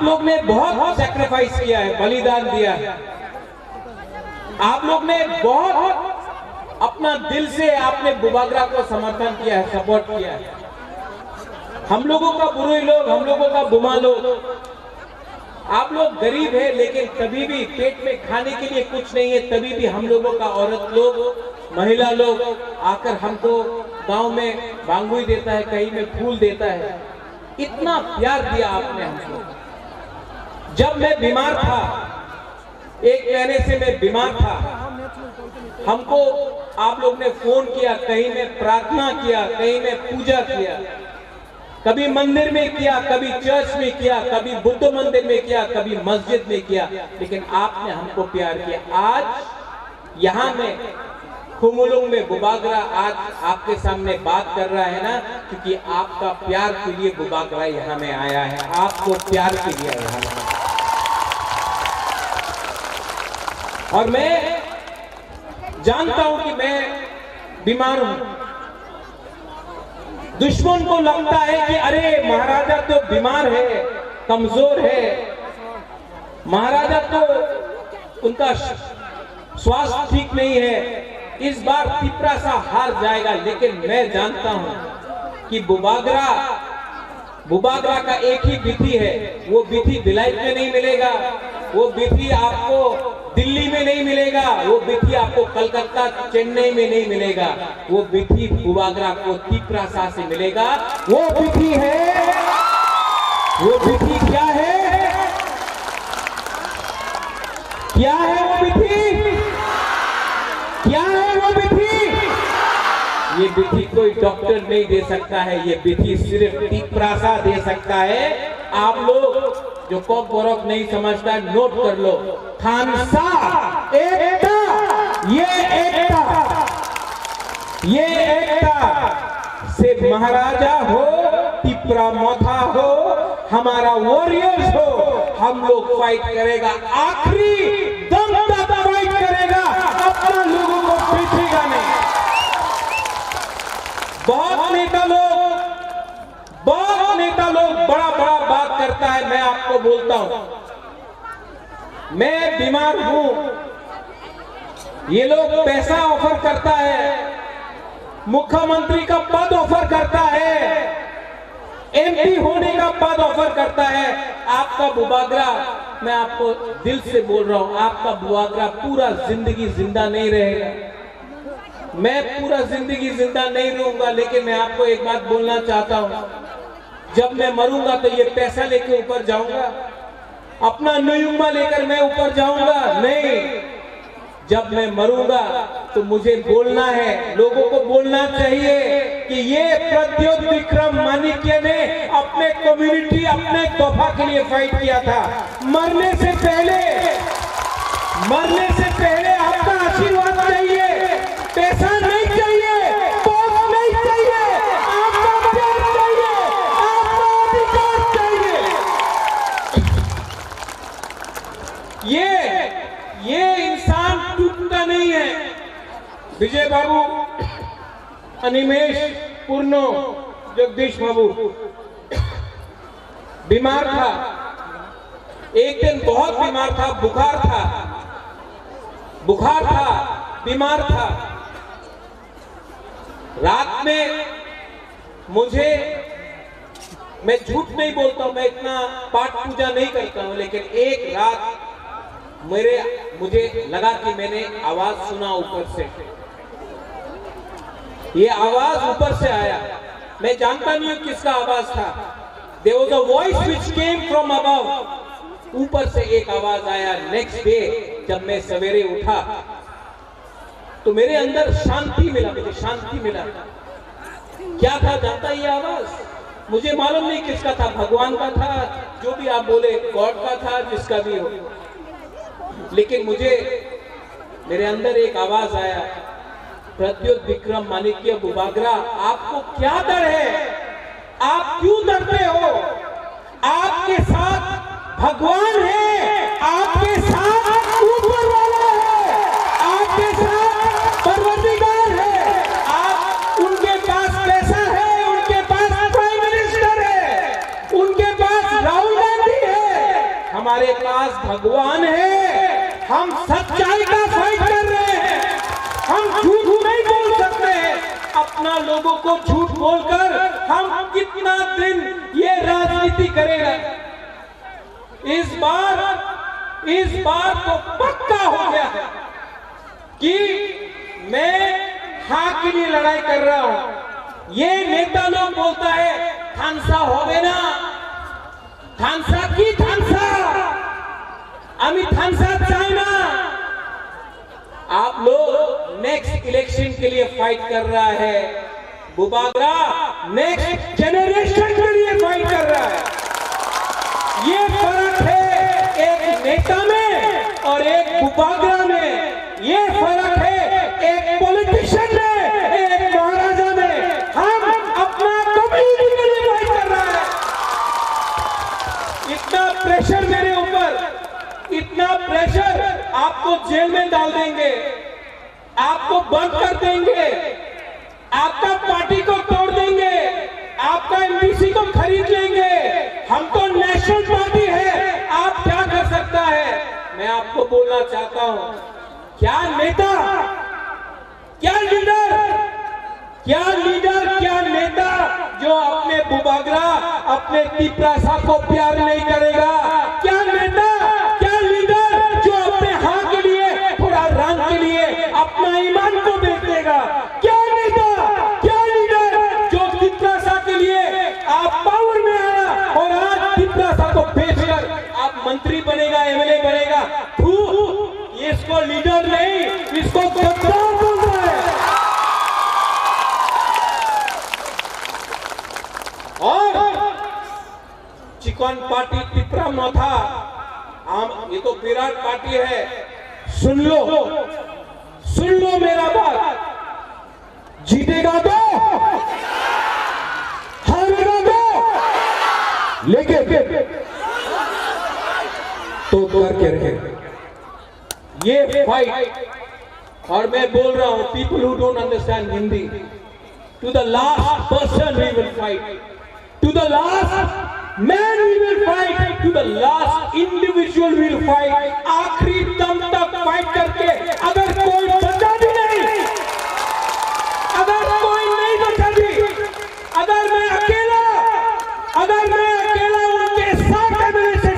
लोग ने बहुत सैक्रिफाइस किया है, बलिदान दिया है। आप लोग ने बहुत अपना दिल से आपने बुबागरा को समर्थन किया है, सपोर्ट किया है। हम लोगों का बुरुई लोग, हम लोगों का बुमा लोग, आप लोग गरीब है लेकिन कभी भी पेट में खाने के लिए कुछ नहीं है, तभी भी हम लोगों का औरत लोग, महिला लोग आकर हमको गांव में बांगुई देता है, कहीं में फूल देता है। इतना प्यार दिया आपने हमको। जब मैं बीमार था, एक महीने से मैं बीमार था, हमको आप लोग ने फोन किया, कहीं में प्रार्थना किया, कहीं में पूजा किया, कभी मंदिर में किया, कभी चर्च में किया, कभी बुद्ध मंदिर में किया, कभी मस्जिद में किया, लेकिन आपने हमको प्यार किया। आज यहाँ में खुमुलुंग में बुबागरा आज आपके सामने बात कर रहा है ना, क्योंकि आपका प्यार के लिए बुबागरा यहाँ में आया है, आपको प्यार के लिए आया है। और मैं जानता हूं कि मैं बीमार हूं। दुश्मन को लगता है कि अरे महाराजा तो बीमार है, कमजोर है, महाराजा तो उनका स्वास्थ्य ठीक नहीं है, इस बार तिपरासा हार जाएगा। लेकिन मैं जानता हूं कि बुबागरा का एक ही विधि है, वो विधि भिलाई में नहीं मिलेगा, वो विधि आपको दिल्ली में नहीं मिलेगा, वो विधि आपको कलकत्ता चेन्नई में नहीं मिलेगा, वो विधि बुबागरा को तिपरासा से मिलेगा। वो विधि है, वो विधि क्या है? क्या है वो विधि? क्या है वो विधि? ये विधि कोई डॉक्टर नहीं दे सकता है, ये विधि सिर्फ तिपरासा दे सकता है। आप लोग जो कॉक बोरक नहीं समझता, नोट कर लो, थानसा एकता, ये एकता से महाराजा हो, तिपरा मोथा हो, हमारा वॉरियर्स हो, हम लोग फाइट करेगा, आखिरी दम तक फाइट करेगा, अपना लोगों को पीछेगा नहीं। बहुत नेता लोग बड़ा बात करता है। मैं आपको बोलता हूं, मैं बीमार हूं, ये लोग पैसा ऑफर करता है, मुख्यमंत्री का पद ऑफर करता है, MP होने का पद ऑफर करता है। आप आपका बुबागरा, मैं आपको दिल से बोल रहा हूं, आपका बुबागरा पूरा जिंदगी जिंदा नहीं रहेगा। मैं पूरा जिंदगी जिंदा नहीं रहूंगा, लेकिन मैं आपको एक बात बोलना चाहता हूं, जब मैं मरूंगा तो ये पैसा लेके ऊपर जाऊंगा, अपना नुयुमा लेकर मैं ऊपर जाऊंगा नहीं। जब मैं मरूंगा तो मुझे बोलना है, लोगों को बोलना चाहिए कि ये प्रद्योत विक्रम माणिक्य ने अपने कम्युनिटी, अपने तोहफा के लिए फाइट किया था। मरने से पहले आपका आशीर्वाद चाहिए, पैसा नहीं चाहिए, पोस्ट नहीं चाहिए, आपका प्यार चाहिए, आपका अधिकार चाहिए। ये इंसान टूटता नहीं है। विजय बाबू, अनिमेश, पूर्णो, जगदीश बाबू बीमार था, एक दिन बहुत बीमार था, बुखार था, बीमार था। रात में मैं झूठ नहीं बोलता हूं, मैं इतना पाठ पूजा नहीं करता हूं, लेकिन एक रात मुझे लगा कि मैंने आवाज सुना ऊपर से। ये आवाज ऊपर से आया, मैं जानता नहीं हूं किसका आवाज था। There was a voice which came from above. ऊपर से एक आवाज आया। नेक्स्ट डे जब मैं सवेरे उठा तो मेरे अंदर शांति मिला, मुझे शांति मिला। क्या था जानता ये आवाज? मुझे मालूम नहीं किसका था, भगवान का था, जो भी आप बोले, गॉड का था, जिसका भी हो, लेकिन मेरे अंदर एक आवाज आया, प्रद्योत विक्रम माणिक्य बुबागरा, आपको क्या डर है? आप क्यों डरते हो? आपके साथ भगवान है, आपके साथ ऊपर वाला है, आपके साथ परवरदिगार है। आप उनके पास पैसा है, उनके पास प्राइम मिनिस्टर है, उनके पास राहुल गांधी है, हमारे पास भगवान है। हम सच्चाई का फाइट कर रहे हैं, हम झूठ नहीं बोल सकते हैं। अपना लोगों को झूठ बोलकर हम कितना दिन ये राजनीति करेगा? इस बार तो पक्का हो गया है कि मैं हाँ के लिए लड़ाई कर रहा हूं। ये नेता लोग बोलता है थानसा होवे ना, थानसा की थानसा, अमी थानसा चाइना। आप लोग नेक्स्ट इलेक्शन के लिए फाइट कर रहा है, बुबागरा नेक्स्ट जनरेशन के लिए फाइट कर रहा है। ये फर्क है एक नेता में और एक बुबागरा में। ये फर्क है एक पॉलिटिशियन में, एक महाराजा में। हम अपना कम्युनिटी के लिए फाइट कर रहा है। इतना प्रेशर मेरे ऊपर, इतना प्रेशर, आपको जेल में डाल देंगे, आपको बंद कर देंगे, आपका पार्टी को तोड़ देंगे, आपका एमपीसी को खरीद लेंगे। हम तो नेशनल पार्टी है, आप क्या कर सकता है? मैं आपको बोलना चाहता हूं, क्या नेता, क्या लीडर, क्या नेता जो अपने बुबागरा, अपने तिपरासा को प्यार नहीं करेगा? क्या नेता, क्या लीडर जो अपने हाँ के लिए, थोड़ा रंग के लिए अपना ईमान को बेच देगा? क्या नेता, क्या लीडर जो तिपरासा के लिए आप पावर में आया और आज तिपरासा को बेचकर आप मंत्री बनेगा, एमएलए बनेगा? इसको लीडर नहीं, इसको गद्दार बोल रहा है। और चिकन पार्टी तिपरा मथा, ये तो विराट पार्टी है। सुन लो मेरा बात, जीतेगा तो, हारेगा तो, लेकिन तो करके रहे ये फाइट। और मैं बोल रहा हूं, people who don't understand Hindi, to the last person we will fight, to the last man we will fight, to the last individual we will fight. आखिरी दम तक फाइट करके अगर कोई बचा भी नहीं, अगर कोई नहीं बचा भी, अगर मैं अकेला उनके साथ एमएलए से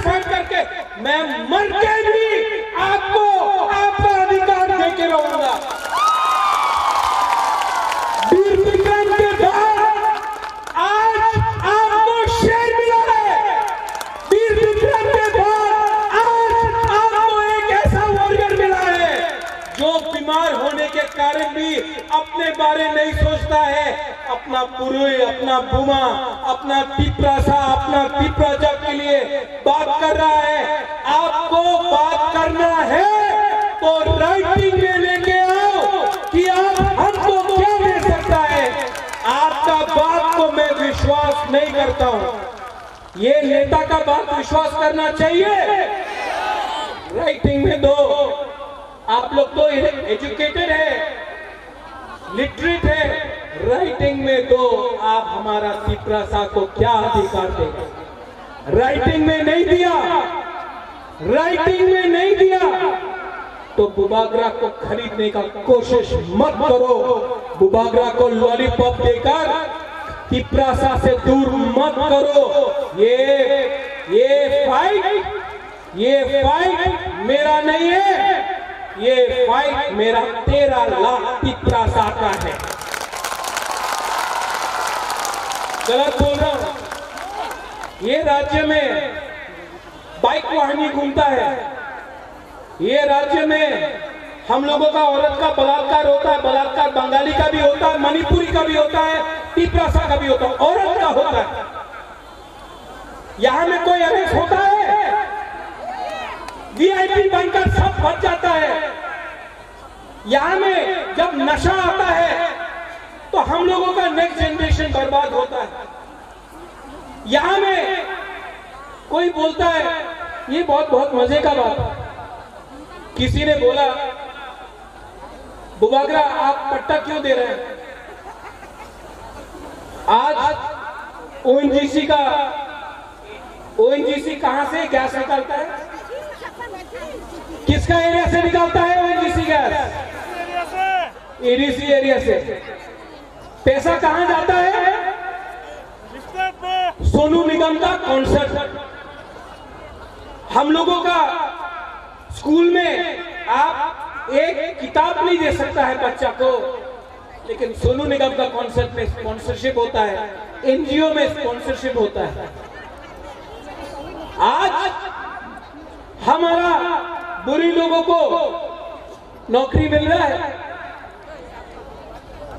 बारे भी अपने बारे नहीं सोचता है। अपना पुरुष, अपना बुमा, अपना तिपरासा, अपना तिपराजा के लिए बात कर रहा है। आपको बात करना है तो राइटिंग में लेके आओ कि आप हमको क्या दे सकता है। आपका बात को मैं विश्वास नहीं करता हूं। ये नेता का बात विश्वास करना चाहिए। राइटिंग में दो। आप लोग तो एजुकेटेड है, लिटरेट है, राइटिंग में दो। आप हमारा तिपरासा को क्या अधिकार देगा? राइटिंग में नहीं दिया, राइटिंग में नहीं दिया तो बुबागरा को खरीदने का कोशिश मत करो। बुबागरा को लॉलीपॉप देकर तिपरासा से दूर मत करो। ये फाइट मेरा नहीं है, ये फाइट मेरा 13 लाख तिपरासा का है। गलत बोल रहा हूं? ये राज्य में बाइक वाहनी घूमता है। ये राज्य में हम लोगों का औरत का बलात्कार होता है। बलात्कार बंगाली का भी होता है, मणिपुरी का भी होता है, तिपरासा का भी होता है, औरत का होता है। यहां में कोई अरेस्ट होता है? वीआईपी बनकर सब बच जाता है। यहां में जब नशा आता है तो हम लोगों का नेक्स्ट जनरेशन बर्बाद होता है। यहां में कोई बोलता है, ये बहुत मजे का बात है। किसी ने बोला, बुबागरा आप पट्टा क्यों दे रहे हैं? आज ओएनजीसी कहां से गैस निकालता है? किसका एरिया से निकालता है ओएनजीसी गैस? एडीसी एरिया से। पैसा कहां जाता है? सोनू निगम का कॉन्सर्ट। हम लोगों का स्कूल में आप एक किताब नहीं दे सकता है बच्चा को, लेकिन सोनू निगम का कॉन्सर्ट में स्पॉन्सरशिप होता है, एनजीओ में स्पॉन्सरशिप होता है। आज हमारा बुरी लोगों को नौकरी मिल रहा है,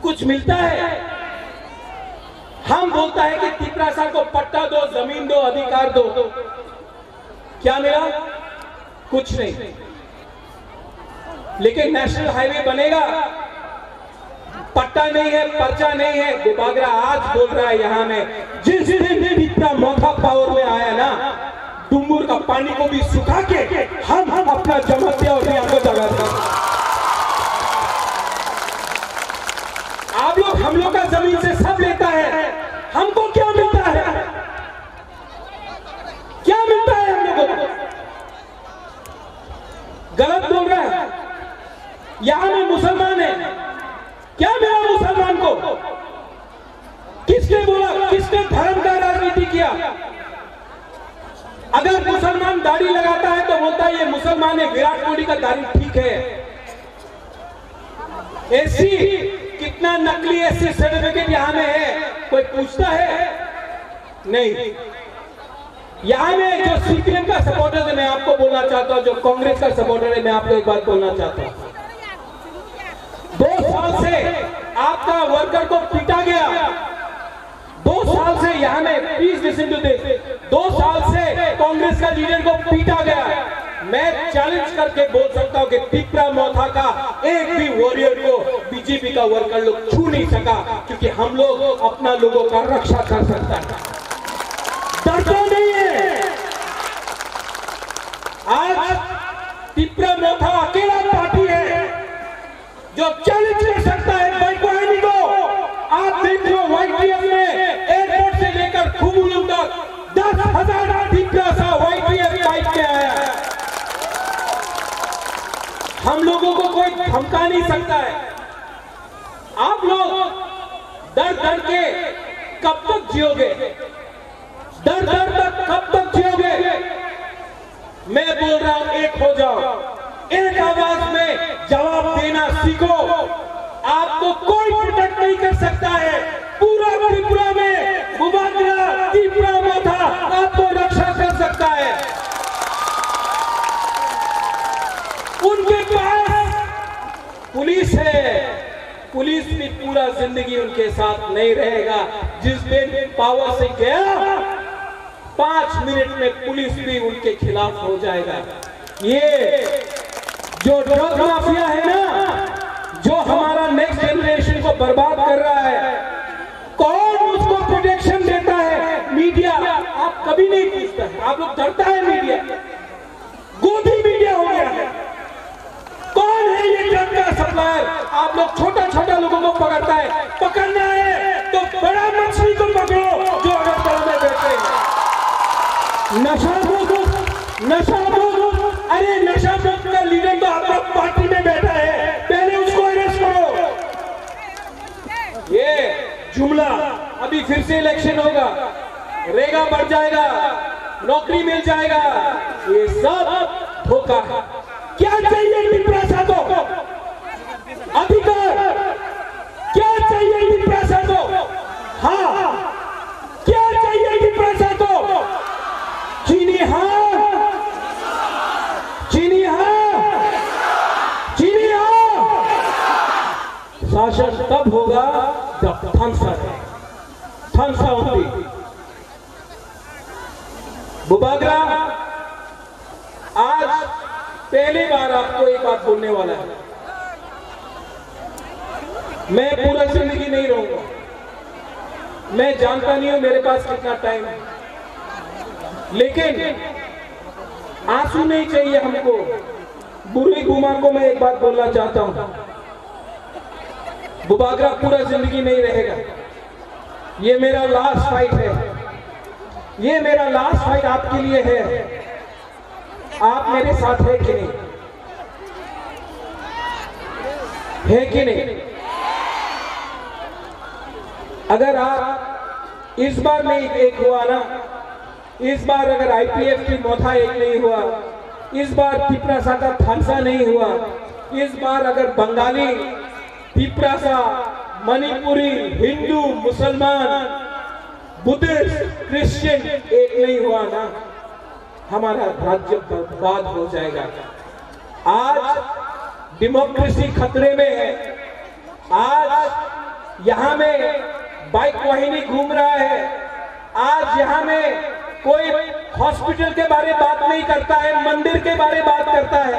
कुछ मिलता है। हम बोलता है कि तिपरासा को पट्टा दो, जमीन दो, अधिकार दो। क्या मिला? कुछ नहीं। लेकिन नेशनल हाईवे बनेगा, पट्टा नहीं है, पर्चा नहीं है। बुबागरा आज बोल रहा है यहां में, जिस दिन तिपरा मोथा पावर में आया ना, डुम्बुर का पानी को भी सुखा के हम अपना जमाते और यहाँ को जगा देंगे। आप लोग हम लोग का जमीन से सब लेता है, हमको क्या मिलता है? क्या मिलता है हम लोगों को? गलत बोल रहा है। यहां में मुसलमान है, क्या मिला मुसलमान को? किसने बोला? किसने धर्म का राजनीति किया? अगर मुसलमान दाढ़ी लगाता है तो बोलता है ये मुसलमान है, विराट कोहली का दाढ़ी ठीक है। एससी, कितना नकली एससी सर्टिफिकेट यहां में है, कोई पूछता है? नहीं। यहां में जो सीपीएम का सपोर्टर है, मैं आपको बोलना चाहता हूं, जो कांग्रेस का सपोर्टर है, मैं आपको एक बात बोलना चाहता हूं। 2 साल से आपका वर्कर को पीटा गया। 2 साल से यहां में, प्लीज लिसन टू दिस, 2 साल से कांग्रेस का लीडर को पीटा गया। मैं चैलेंज करके बोल सकता हूं कि तिपरा मोथा का एक भी वॉरियर को बीजेपी का वर्कर लोग छू नहीं सका, क्योंकि हम लोग अपना लोगों का रक्षा कर सकता है। डरता नहीं है। आज तिपरा मोथा अकेला पार्टी है जो चैलेंज कर सकता है बाइक वाहिनी को। आप देख लो, वाईटीएफ में एयरपोर्ट से लेकर खुबुलुम तक 10,000 तिपरासा वाईटीएफ बाइक में आया है। हम लोगों को कोई धमका नहीं सकता है। आप लोग डर के कब तक जियोगे? डर तक कब तक जियोगे? मैं बोल रहा हूं, एक हो जाओ, एक आवाज में जवाब देना सीखो। आपको कोई प्रोटेक्ट नहीं कर सकता है। पूरा त्रिपुरा में बुबागरा, तिपरा मोथा आपको रक्षा कर सकता है। उनके पास पुलिस है, पुलिस भी पूरा जिंदगी उनके साथ नहीं रहेगा। जिस दिन पावर से गया 5 मिनट में पुलिस भी उनके खिलाफ हो जाएगा। ये जो ड्रग माफिया है ना, जो हमारा नेक्स्ट जनरेशन को बर्बाद कर रहा है, कौन उसको प्रोटेक्शन देता है? मीडिया। आप कभी नहीं पूछता है, आप लोग डरता है मीडिया, गोदी मीडिया हो गया है। कौन है ये ड्रग का सप्लायर? आप लोग छोटा छोटा लोगों को पकड़ता है। पकड़ना है तो बड़ा मछली को पकड़ो जो अगर दल में बैठे हैं। नशा मुक्त, अरे नशा मुक्त का लीडर तो आपका पार्टी में बैठा है, पहले उसको अरेस्ट करो। ये जुमला, अभी फिर से इलेक्शन होगा, रेगा बढ़ जाएगा, नौकरी मिल जाएगा, ये सब धोखा है। क्या चाहिए पिपरासा को? अधिकार। क्या चाहिए पिपरासा को? हाँ, क्या चाहिए पिपरासा को? चीनी हाँ, चीनी हाँ, चीनी हाँ। शासन तब होगा जब थंसा होगी। बुबागरा, आज पहली बार आपको एक बात बोलने वाला है। मैं पूरा जिंदगी नहीं रहूंगा, मैं जानता नहीं हूं मेरे पास कितना टाइम है, लेकिन आंसू नहीं चाहिए हमको। बुरी बुमा को मैं एक बात बोलना चाहता हूं, बुबागरा पूरा जिंदगी नहीं रहेगा। ये मेरा लास्ट फाइट है, ये मेरा लास्ट फाइट आपके लिए है। आप मेरे साथ है कि नहीं? है कि नहीं? अगर आप इस बार नहीं एक हुआ ना, इस बार अगर आईपीएफ की मोथा एक नहीं हुआ, इस बार पिपरासा का थानसा नहीं हुआ, इस बार अगर बंगाली, पिपरासा, मणिपुरी, हिंदू, मुसलमान, बुद्धिस्ट, क्रिश्चियन एक नहीं हुआ ना, हमारा राज्य बर्बाद हो जाएगा। आज डेमोक्रेसी खतरे में है। आज यहाँ में बाइक वाहिनी घूम रहा है। आज यहाँ में कोई हॉस्पिटल के बारे में बात नहीं करता है, मंदिर के बारे में बात करता है।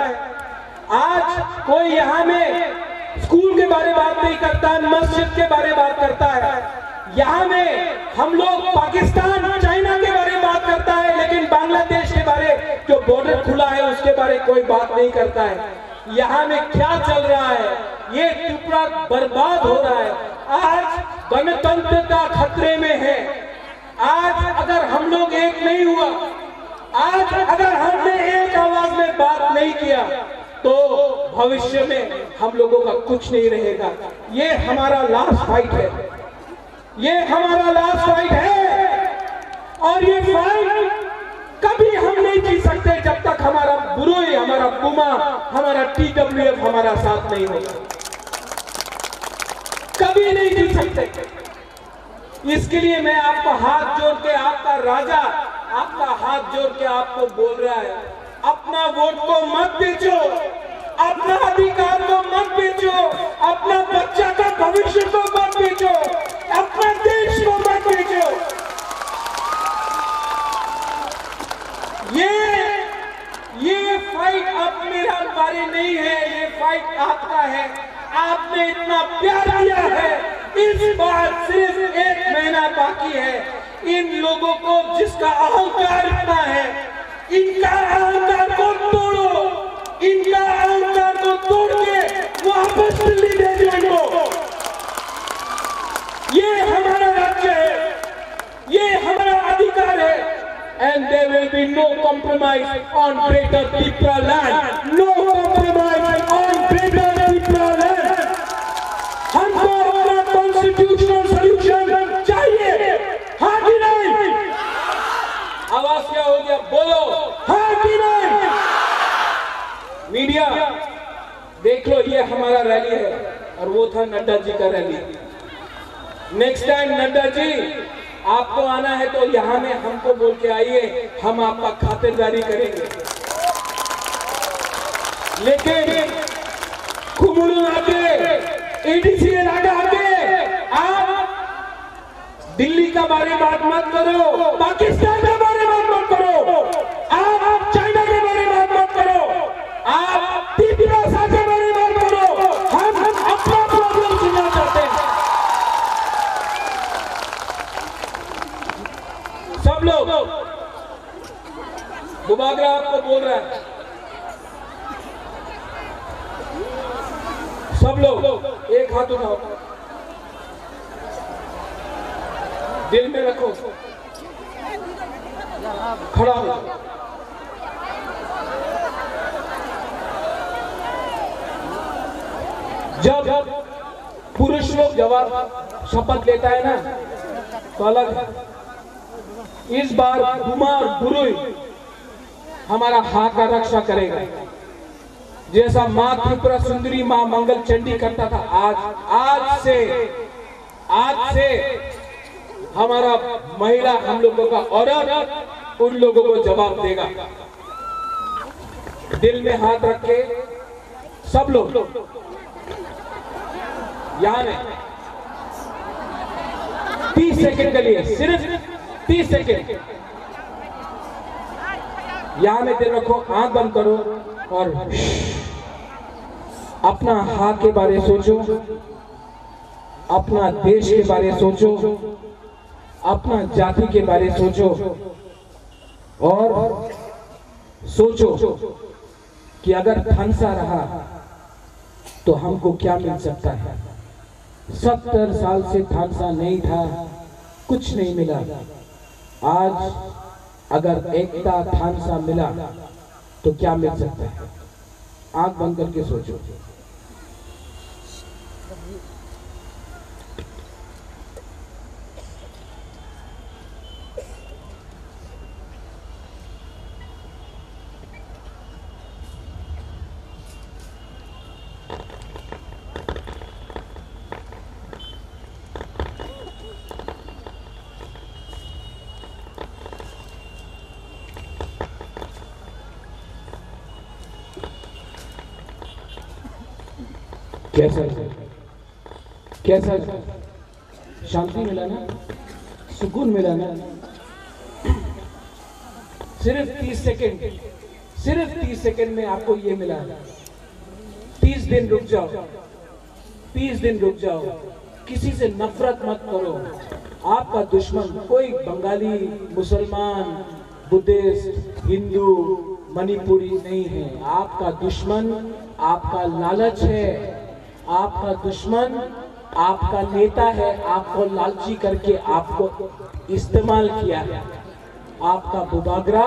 आज कोई यहाँ में स्कूल के बारे में बात नहीं करता है, मस्जिद के बारे में बात करता है। यहाँ में हम लोग पाकिस्तान, चाइना के बारे में बात करता है, लेकिन बांग्लादेश के बारे, जो बॉर्डर खुला है उसके बारे कोई बात नहीं करता है। यहाँ में क्या चल रहा है? ये त्रिपुरा बर्बाद हो रहा है। आज गणतंत्रता खतरे में है। आज अगर हम लोग एक नहीं हुआ, आज अगर हमने एक आवाज में बात नहीं किया, तो भविष्य में हम लोगों का कुछ नहीं रहेगा। ये हमारा लास्ट फाइट है, ये हमारा लास्ट फाइट है। और ये फाइट कभी हम नहीं जीत सकते जब तक हमारा बुरोई, हमारा बुमा, हमारा टीडब्ल्यूएफ हमारा साथ नहीं होगा। कभी नहीं जीत सकते। इसके लिए मैं आपका हाथ जोड़ के, आपका राजा आपका हाथ जोड़ के आपको बोल रहा है, अपना वोट को मत बेचो, अपना अधिकार को मत बेचो, अपना बच्चा का भविष्य को मत बेचो, अपना देश को मत बेचो। ये फाइट अब मेरा बारे नहीं है, ये फाइट आपका है। आपने इतना प्यार दिया है, इस बार सिर्फ 1 महीना बाकी है। इन लोगों को जिसका अहंकार इतना है, इनका अहंकार को तोड़ो, इनका अहंकार को तोड़ के वापस दिल्ली दे दो इनको। ये हमारा राज्य है, ये हमारा अधिकार है। And there will be no compromise on Greater Tripura land. No compromise on Greater Tripura land. हमको अपना constitutional solution चाहिए, हाँ कि नहीं? आवाज क्या हो गया? बोलो, हाँ कि नहीं? मीडिया देख लो, ये हमारा रैली है और वो था नड्डा जी का rally. Next time Nadda ji आपको आना है तो यहाँ में हमको बोल के आइए, हम आपका खातिरदारी करेंगे। लेकिन कुमुरु आके एडीसी लगा के आप दिल्ली का बारे में बात मत करो, पाकिस्तान के बारे में बात मत करो, आप चाइना के बारे में बात मत करो, आप त्रिपुरा के बारे में बात करो। हम अपना प्रॉब्लम सुनना चाहते हैं। सब लोग बुबागरा आपको बोल रहा है, सब लोग एक हाथ उठाओ, दिल में रखो, खड़ा हो। जब पुरुष लोग जवाब शपथ लेता है ना तो अलग है। इस बार कुमार गुरु हमारा हाथ का रक्षा करेगा, जैसा मां त्रिपुरा सुंदरी मां मंगल चंडी करता था। आज से हमारा महिला हम लोगों का औरत उन लोगों को जवाब देगा। दिल में हाथ रख के सब लोग यहां 30 सेकंड के लिए, सिर्फ 30 सेकंड यहां में दिल रखो, आंख बंद करो और अपना हाथ के बारे सोचो, अपना देश के बारे सोचो, अपना जाति के बारे सोचो और सोचो कि अगर थानसा रहा तो हमको क्या मिल सकता है। 70 साल से थानसा नहीं था, कुछ नहीं मिला। आज अगर एकता थानसा मिला तो क्या मिल सकता है। आंख बंद करके सोचो। कैसा शांति मिला ना, सुकून मिला ना। सिर्फ 30 सेकंड में आपको ये मिला। 30 दिन रुक जाओ, 30 दिन रुक जाओ। किसी से नफरत मत करो। आपका दुश्मन कोई बंगाली, मुसलमान, बुद्धिस्ट, हिंदू, मणिपुरी नहीं है। आपका दुश्मन आपका लालच है, आपका दुश्मन आपका नेता है, आपको लालची करके आपको इस्तेमाल किया है। आपका बुबागरा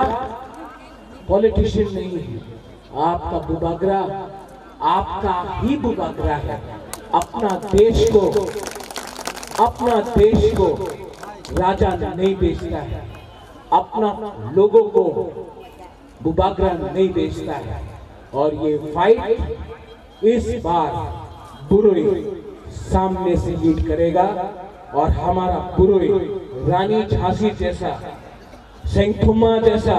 पॉलिटिशियन नहीं है, आपका बुबागरा आपका ही बुबागरा है। अपना देश को राजा नहीं बेचता है, अपना लोगों को बुबागरा नहीं बेचता है। और ये फाइट इस बार बुरुई सामने से लीड करेगा और हमारा बुरुई रानी झांसी जैसा, सेंगथुमा जैसा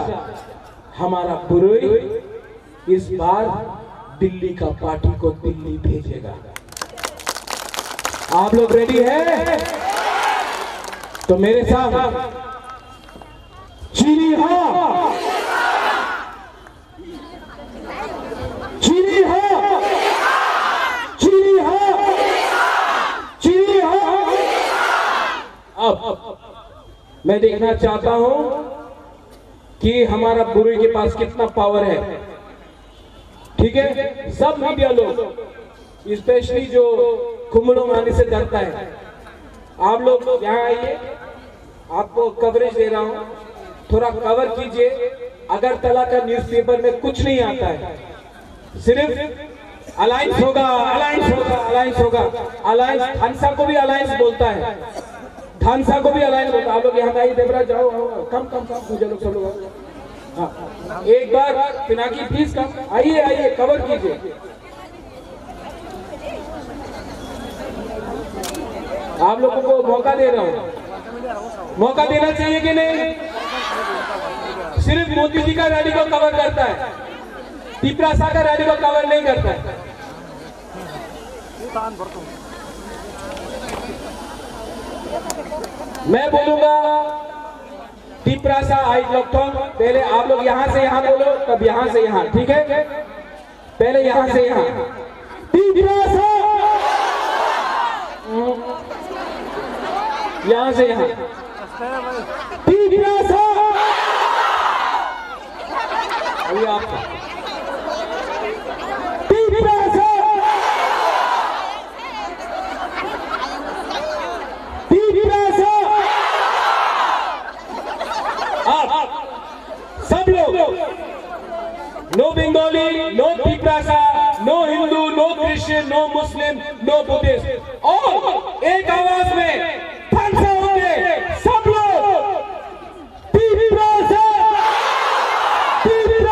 हमारा बुरुई इस बार दिल्ली का पार्टी को दिल्ली भेजेगा। आप लोग रेडी हैं? तो मेरे साथ चीनी हाँ, चीनी हाँ, चीनी हाँ, चीनी हाँ। अब मैं देखना चाहता हूं कि हमारा बुरुई के पास कितना पावर है। ठीक है, सब मीडिया लोग, स्पेशली जो कुंभलों आने से डरता है, आप लोग यहाँ आइए, आपको कवरेज दे रहा हूँ, थोड़ा कवर कीजिए। अगरतला का न्यूज़पेपर में कुछ नहीं आता है, सिर्फ अलायंस होगा, अलायंस होगा, अलायंस होगा। अलायंस थानसा को भी अलायंस बोलता है, थानसा को भी अलायंस बोलता है। आप लोग यहाँ आइए, देवराज जाओ, कम कम कम पूजा लोग सब लोग। हाँ, एक बार पिनाकी प्लीज कम, आइए आइए, कवर कीजिए। आप लोगों को मौका दे रहा हूँ, मौका देना चाहिए कि नहीं? सिर्फ मोदी जी का रैली को कवर करता है, त्रिपुरा का रैली को कवर नहीं करता है। मैं बोलूंगा तिप्रासा आई लोकथोंग, पहले आप लोग यहां से यहां बोलो, तब यहां से यहां, ठीक है? पहले यहां से यहां तिप्रासा, यहां से यहां तिप्रासा, अभी आप तिप्रासा, तिप्रासा, आप सब लोग, no Bengali, no Tiprasa, no Hindu, no Christian, no Muslim, no Buddhist, और एक आवाज में फंसा होंगे सब लोग तिप्रासा, तिप्रासा।